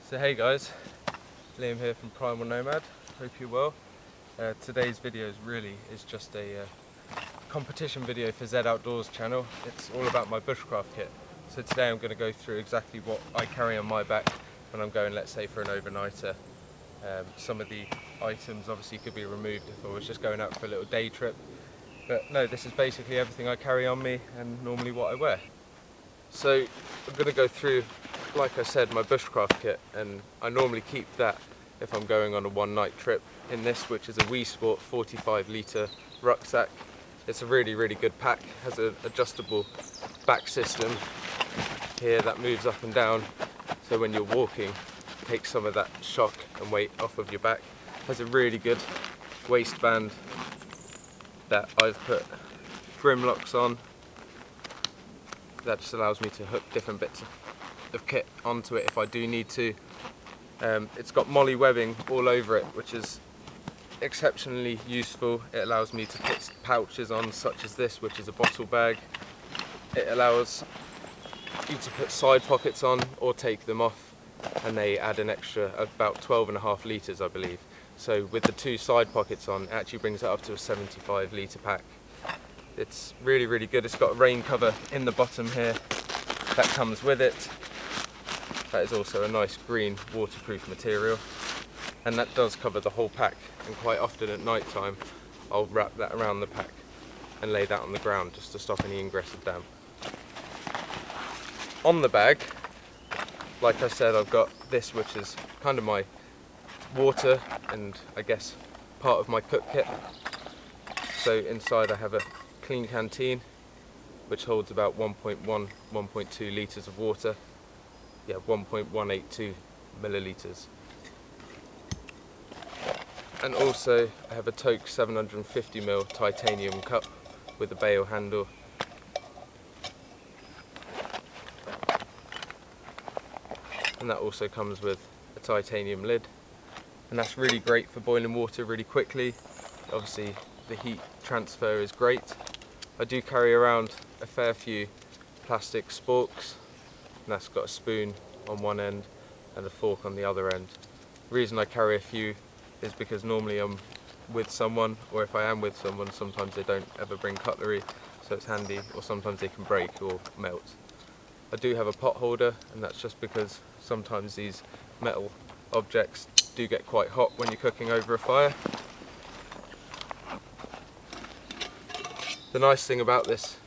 So hey guys, Liam here from Primal Nomad, hope you're well. Today's video is just a competition video for Z Outdoors channel. It's all about my bushcraft kit. So today I'm going to go through exactly what I carry on my back when I'm going, let's say, for an overnighter. Some of the items obviously could be removed if I was just going out for a little day trip. But no, this is basically everything I carry on me and normally what I wear. So I'm going to go through, like I said, my bushcraft kit, and I normally keep that if I'm going on a one-night trip in this, which is a Wisport 45 litre rucksack. It's a really good pack, has an adjustable back system here that moves up and down, so when you're walking, takes some of that shock and weight off of your back. Has a really good waistband that I've put brim locks on. That just allows me to hook different bits of kit onto it if I do need to. It's got molly webbing all over it, which is exceptionally useful. It allows me to put pouches on, such as this, which is a bottle bag. It allows you to put side pockets on or take them off, and they add an extra about 12.5 litres, I believe. So with the two side pockets on, it actually brings it up to a 75 litre pack. It's really good. It's got a rain cover in the bottom here that comes with it. That is also a nice green waterproof material, and that does cover the whole pack, and quite often at night time I'll wrap that around the pack and lay that on the ground just to stop any ingress of damp. On the bag, like I said, I've got this, which is kind of my water and I guess part of my cook kit. So inside I have a clean canteen which holds about 1.2 litres of water. Yeah, 1.182 millilitres. And also I have a Toke 750ml titanium cup with a bail handle. And that also comes with a titanium lid. And that's really great for boiling water really quickly. Obviously the heat transfer is great. I do carry around a fair few plastic sporks, and that's got a spoon on one end and a fork on the other end. The reason I carry a few is because normally I'm with someone, or if I am with someone, sometimes they don't ever bring cutlery, so it's handy, or sometimes they can break or melt. I do have a pot holder, and that's just because sometimes these metal objects do get quite hot when you're cooking over a fire. The nice thing about this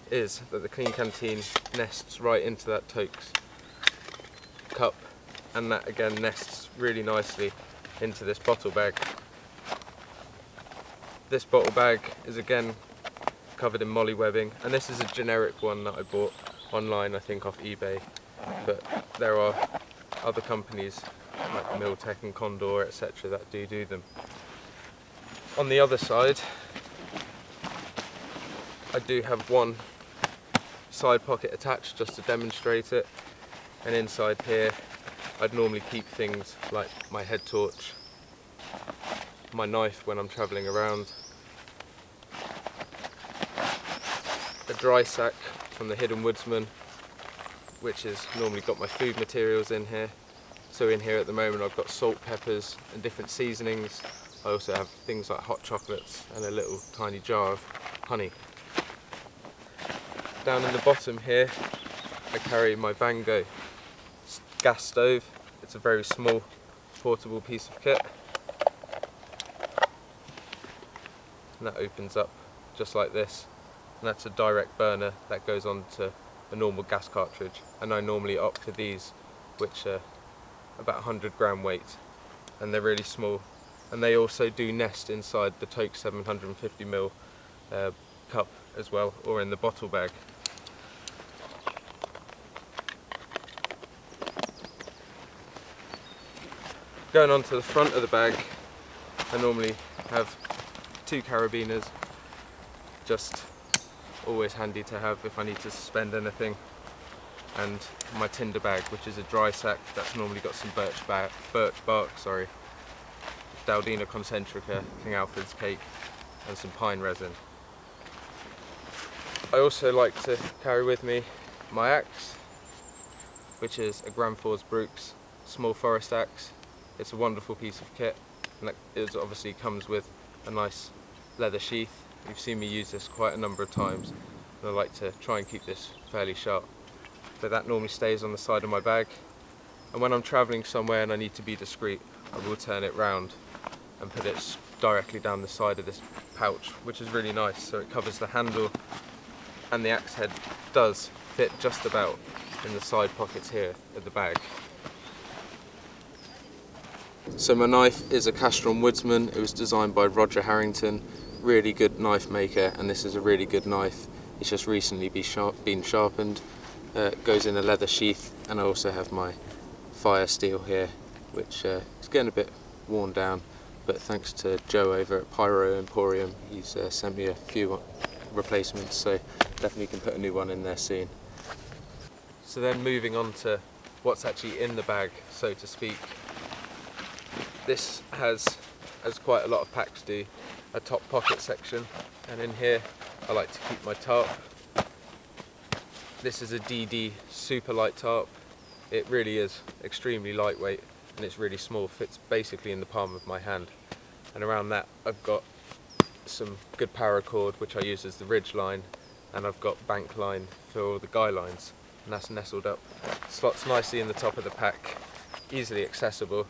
is that the clean canteen nests right into that Toke's cup, and that again nests really nicely into this bottle bag. This bottle bag is again covered in molly webbing, and this is a generic one that I bought online, I think off eBay, but there are other companies like Miltech and Condor, etc. that do them. On the other side I do have one side pocket attached just to demonstrate it, and inside here I'd normally keep things like my head torch, my knife when I'm travelling around, a dry sack from the Hidden Woodsman, which has normally got my food materials in here. So in here at the moment I've got salt, peppers and different seasonings. I also have things like hot chocolates and a little tiny jar of honey. Down in the bottom here I carry my Bango Gas Stove. It's a very small portable piece of kit, and that opens up just like this, and that's a direct burner that goes onto a normal gas cartridge, and I normally opt for these, which are about 100 gram weight, and they're really small, and they also do nest inside the Toke 750ml cup as well, or in the bottle bag. Going on to the front of the bag, I normally have two carabiners, just always handy to have if I need to suspend anything, and my Tinder Bag, which is a dry sack that's normally got some birch bark, Daldina concentrica, King Alfred's cake, and some pine resin. I also like to carry with me my axe, which is a Gramforce Brooks small forest axe. It's a wonderful piece of kit, and it obviously comes with a nice leather sheath. You've seen me use this quite a number of times, and I like to try and keep this fairly sharp. But that normally stays on the side of my bag, and when I'm travelling somewhere and I need to be discreet, I will turn it round and put it directly down the side of this pouch, which is really nice. So it covers the handle, and the axe head does fit just about in the side pockets here of the bag. So my knife is a Castron Woodsman. It was designed by Roger Harrington, really good knife maker, and this is a really good knife. It's just recently been sharpened. It goes in a leather sheath, and I also have my fire steel here, which is getting a bit worn down, but thanks to Joe over at Pyro Emporium, he's sent me a few replacements, so definitely can put a new one in there soon. So then moving on to what's actually in the bag, so to speak. This has, as quite a lot of packs do, a top pocket section, and in here I like to keep my tarp. This is a DD super light tarp. It really is extremely lightweight, and it's really small, fits basically in the palm of my hand. And around that I've got some good paracord, which I use as the Ridgeline, and I've got bank line for all the guy lines, and that's nestled up. Slots nicely in the top of the pack, easily accessible,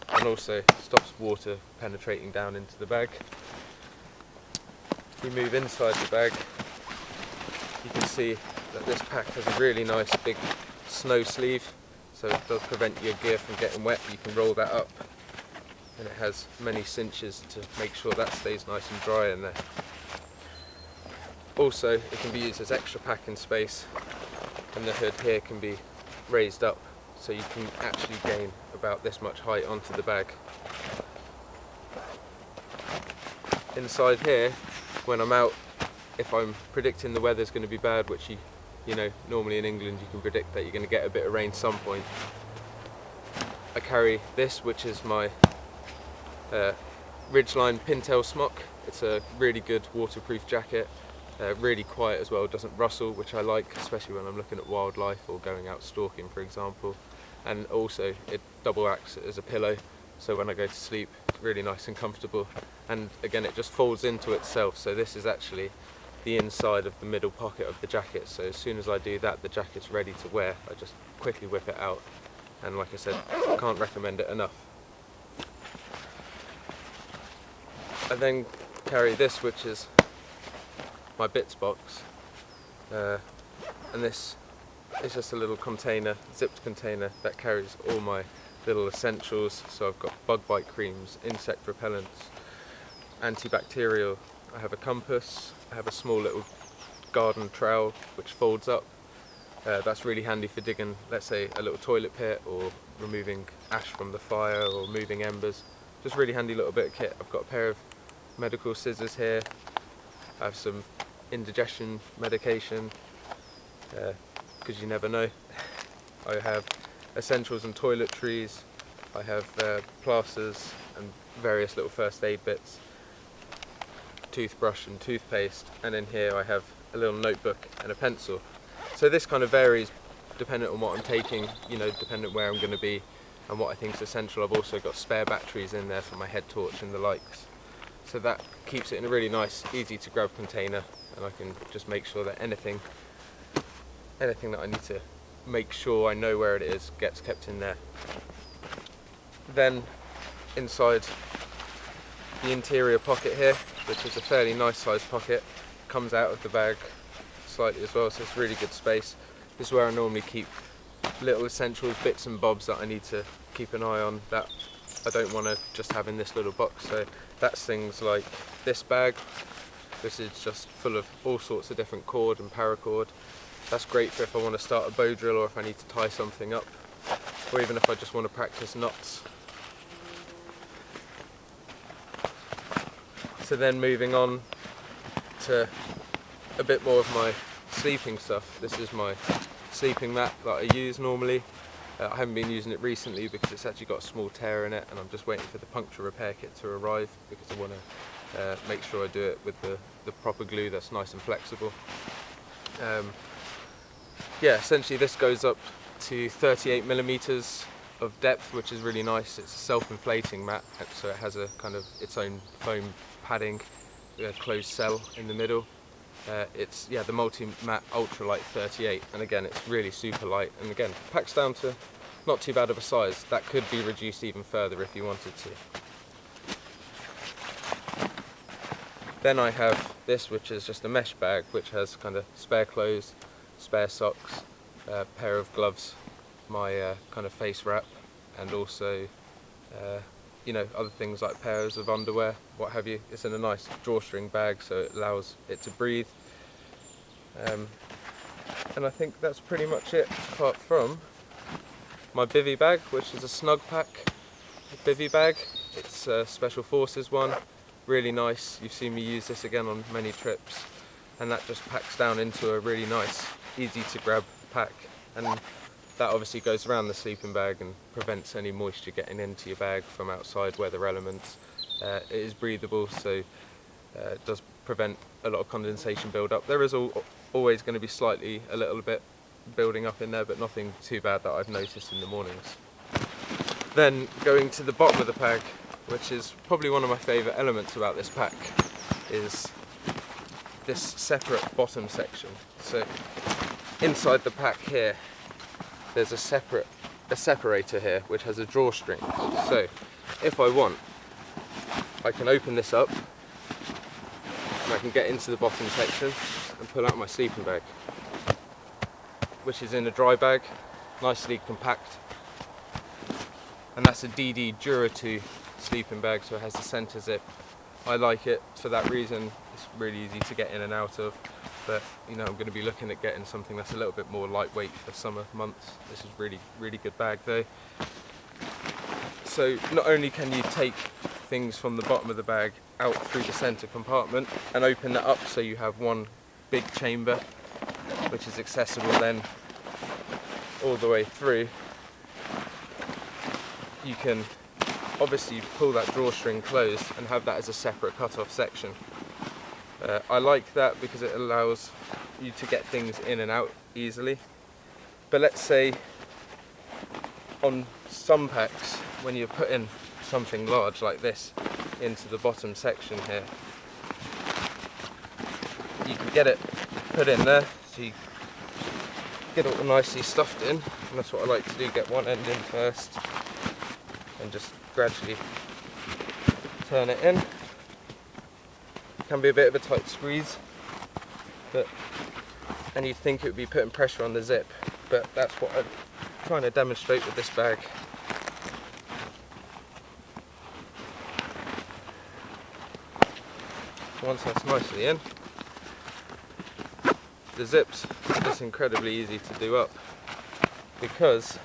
and also stops water penetrating down into the bag. If we move inside the bag, you can see that this pack has a really nice big snow sleeve, so it does prevent your gear from getting wet. You can roll that up, and it has many cinches to make sure that stays nice and dry in there. Also, it can be used as extra packing space, and the hood here can be raised up, so you can actually gain about this much height onto the bag. Inside here, when I'm out, if I'm predicting the weather's going to be bad, which you know, normally in England you can predict that you're going to get a bit of rain some point, I carry this, which is my Ridgeline Pintail Smock. It's a really good waterproof jacket, really quiet as well, doesn't rustle, which I like, especially when I'm looking at wildlife or going out stalking, for example. And also it double acts as a pillow, so when I go to sleep it's really nice and comfortable. And again, it just folds into itself, so this is actually the inside of the middle pocket of the jacket, so as soon as I do that, the jacket's ready to wear. I just quickly whip it out, and like I said, I can't recommend it enough. I then carry this, which is my bits box, and this is just a little container, zipped container, that carries all my little essentials. So I've got bug bite creams, insect repellents, antibacterial, I have a compass, I have a small little garden trowel which folds up. That's really handy for digging, let's say, a little toilet pit, or removing ash from the fire, or moving embers. Just really handy little bit of kit. I've got a pair of medical scissors here, I have some indigestion medication, because you never know. I have essentials and toiletries, I have plasters and various little first aid bits, toothbrush and toothpaste, and in here I have a little notebook and a pencil. So this kind of varies depending on what I'm taking, you know, depending on where I'm going to be and what I think is essential. I've also got spare batteries in there for my head torch and the likes. So that keeps it in a really nice, easy to grab container, and I can just make sure that anything that I need to make sure I know where it is gets kept in there. Then inside the interior pocket here, which is a fairly nice sized pocket, comes out of the bag slightly as well, so it's really good space. This is where I normally keep little essentials, bits and bobs that I need to keep an eye on, that I don't want to just have in this little box. So that's things like this bag. This is just full of all sorts of different cord and paracord. That's great for if I want to start a bow drill, or if I need to tie something up, or even if I just want to practice knots. So then moving on to a bit more of my sleeping stuff. This is my sleeping mat that I use normally. I haven't been using it recently because it's actually got a small tear in it, and I'm just waiting for the puncture repair kit to arrive, because I want to make sure I do it with the proper glue that's nice and flexible. Yeah, essentially this goes up to 38mm of depth, which is really nice. It's a self-inflating mat, so it has a kind of its own foam padding, a closed cell in the middle. It's the multi-mat ultralight 38, and again it's really super light, and again packs down to not too bad of a size. That could be reduced even further if you wanted to. Then I have this, which is just a mesh bag, which has kind of spare clothes, spare socks, a pair of gloves, my kind of face wrap, and also you know, other things like pairs of underwear, what have you. It's in a nice drawstring bag, so it allows it to breathe. And I think that's pretty much it, apart from my bivvy bag, which is a snug pack bivvy bag. It's a Special Forces one, really nice. You've seen me use this again on many trips, and that just packs down into a really nice, easy to grab pack. And that obviously goes around the sleeping bag and prevents any moisture getting into your bag from outside weather elements. It is breathable, so it does prevent a lot of condensation build up. There is always going to be a little bit building up in there, but nothing too bad that I've noticed in the mornings. Then going to the bottom of the pack, which is probably one of my favourite elements about this pack, is this separate bottom section. So inside the pack here, there's a separator here which has a drawstring. So if I want, I can open this up and I can get into the bottom section and pull out my sleeping bag, which is in a dry bag, nicely compact. And that's a DD Dura 2 sleeping bag, so it has the centre zip. I like it for that reason. It's really easy to get in and out of. But you know, I'm going to be looking at getting something that's a little bit more lightweight for summer months. This is really good bag though. So not only can you take things from the bottom of the bag out through the centre compartment and open that up so you have one big chamber which is accessible then all the way through, you can obviously pull that drawstring closed and have that as a separate cut-off section. I like that because it allows you to get things in and out easily. But let's say on some packs, when you're putting something large like this into the bottom section here, you can get it put in there, so you get it all nicely stuffed in, and that's what I like to do, get one end in first and just gradually turn it in. Can be a bit of a tight squeeze, and you'd think it would be putting pressure on the zip, but that's what I'm trying to demonstrate with this bag. So once that's nicely in, the zips are just incredibly easy to do up because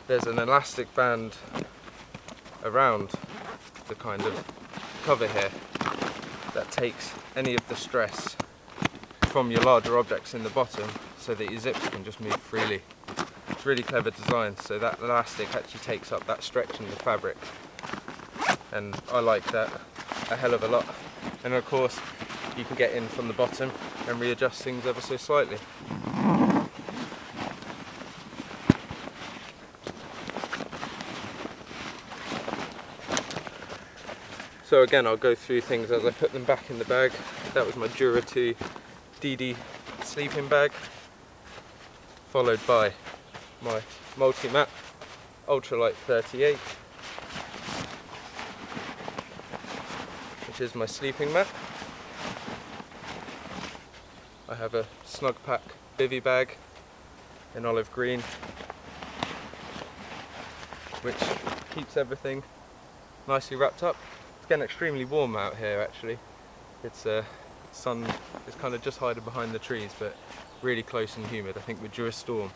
there's an elastic band around the kind of cover here that takes any of the stress from your larger objects in the bottom so that your zips can just move freely. It's really clever design, so that elastic actually takes up that stretch in the fabric, and I like that a hell of a lot. And of course you can get in from the bottom and readjust things ever so slightly. So again, I'll go through things as I put them back in the bag. That was my Dura 2 DD sleeping bag, followed by my multi-mat ultralight 38, which is my sleeping mat. I have a snug pack bivvy bag in olive green, which keeps everything nicely wrapped up. It's getting extremely warm out here actually. It's sun is kind of just hiding behind the trees, but really close and humid. I think we're due a storm.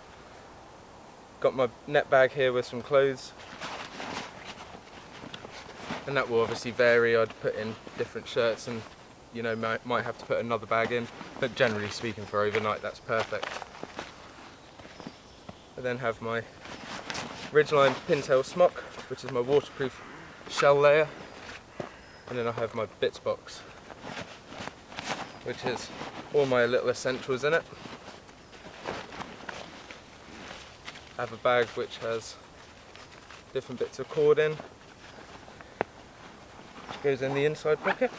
Got my net bag here with some clothes, and that will obviously vary. I'd put in different shirts and, you know, might have to put another bag in, but generally speaking for overnight that's perfect. I then have my Ridgeline Pintail Smock, which is my waterproof shell layer, and then I have my bits box, which is all my little essentials in it. I have a bag which has different bits of cord in, which goes in the inside pocket,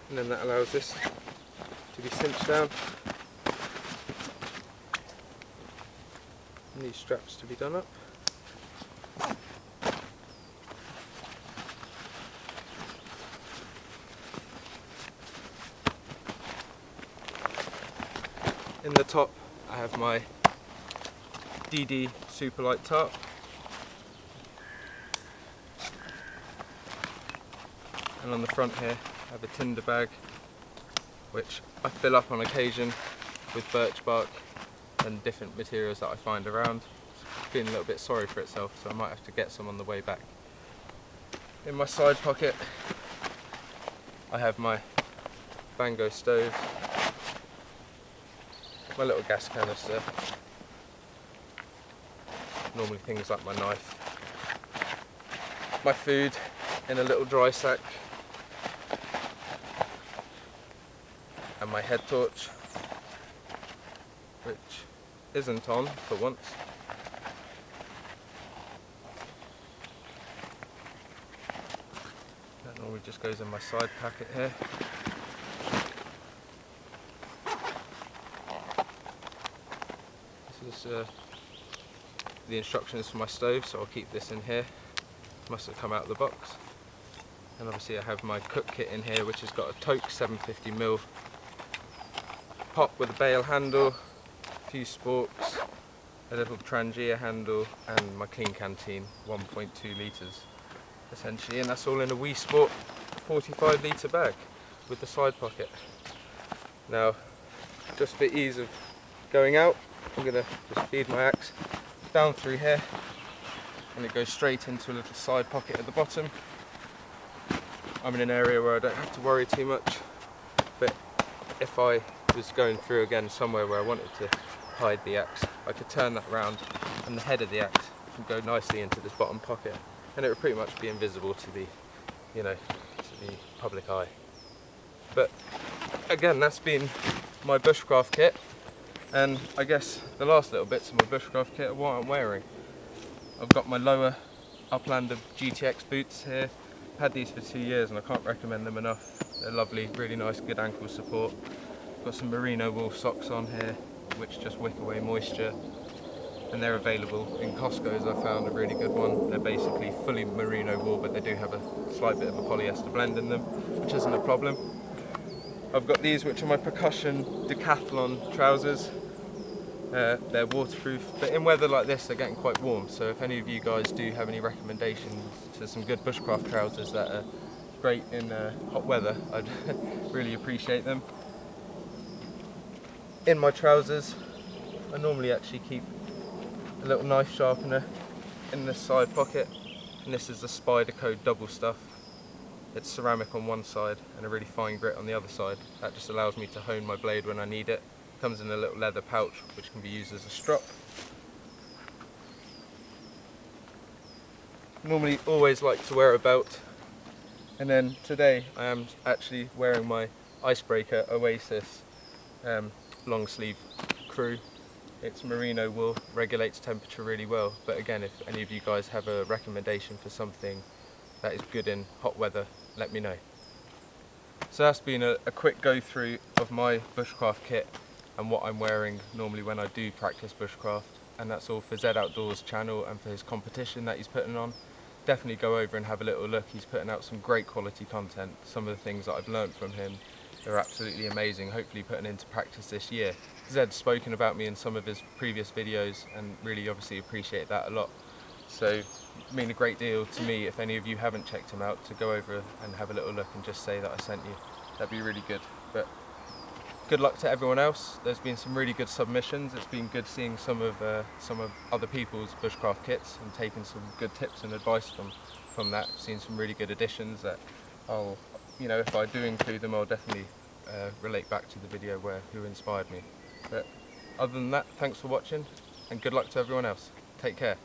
and then that allows this to be cinched down, and these straps to be done up. In the top I have my DD Superlight tarp, and on the front here I have a Tinder Bag which I fill up on occasion with birch bark and different materials that I find around. It's feeling a little bit sorry for itself, so I might have to get some on the way back. In my side pocket I have my Bango Stove, my little gas canister, normally things like my knife, my food in a little dry sack, and my head torch, which isn't on for once. That normally just goes in my side packet here. This is the instructions for my stove, so I'll keep this in here. Must have come out of the box. And obviously I have my cook kit in here, which has got a Toke 750mm pot with a bail handle, a few sporks, a little Trangia handle, and my clean canteen, 1.2 litres essentially, and that's all in a Wisport 45 litre bag with the side pocket. Now, just for ease of going out, I'm going to just feed my axe down through here, and it goes straight into a little side pocket at the bottom. I'm in an area where I don't have to worry too much, but if I was going through again somewhere where I wanted to hide the axe, I could turn that around and the head of the axe can go nicely into this bottom pocket, and it would pretty much be invisible to the, to the public eye. But again, that's been my bushcraft kit. And I guess the last little bits of my bushcraft kit are what I'm wearing. I've got my lower Uplander GTX boots here. I've had these for 2 years and I can't recommend them enough. They're lovely, really nice, good ankle support. I've got some Merino wool socks on here, which just wick away moisture. And they're available in Costco's. I found a really good one. They're basically fully merino wool, but they do have a slight bit of a polyester blend in them, which isn't a problem. I've got these, which are my Percussion Decathlon trousers. They're waterproof, but in weather like this they're getting quite warm, so if any of you guys do have any recommendations to some good bushcraft trousers that are great in hot weather, I'd really appreciate them. In my trousers I normally actually keep a little knife sharpener in this side pocket, and this is the Spyderco double stuff. It's ceramic on one side and a really fine grit on the other side. That just allows me to hone my blade when I need it. Comes in a little leather pouch which can be used as a strop. Normally always like to wear a belt, and then today I am actually wearing my Icebreaker Oasis long sleeve crew. It's merino wool, regulates temperature really well, but again, if any of you guys have a recommendation for something that is good in hot weather, let me know. So that's been a quick go through of my bushcraft kit and what I'm wearing normally when I do practice bushcraft, and that's all for Zed Outdoors channel and for his competition that he's putting on. Definitely go over and have a little look. He's putting out some great quality content. Some of the things that I've learned from him are absolutely amazing, hopefully putting into practice this year. Zed's spoken about me in some of his previous videos and really obviously appreciate that a lot. So it mean a great deal to me if any of you haven't checked him out to go over and have a little look and just say that I sent you. That'd be really good. But good luck to everyone else. There's been some really good submissions. It's been good seeing some of other people's bushcraft kits and taking some good tips and advice from that. I've seen some really good additions that I'll, if I do include them, I'll definitely relate back to the video who inspired me. But other than that, thanks for watching and good luck to everyone else. Take care.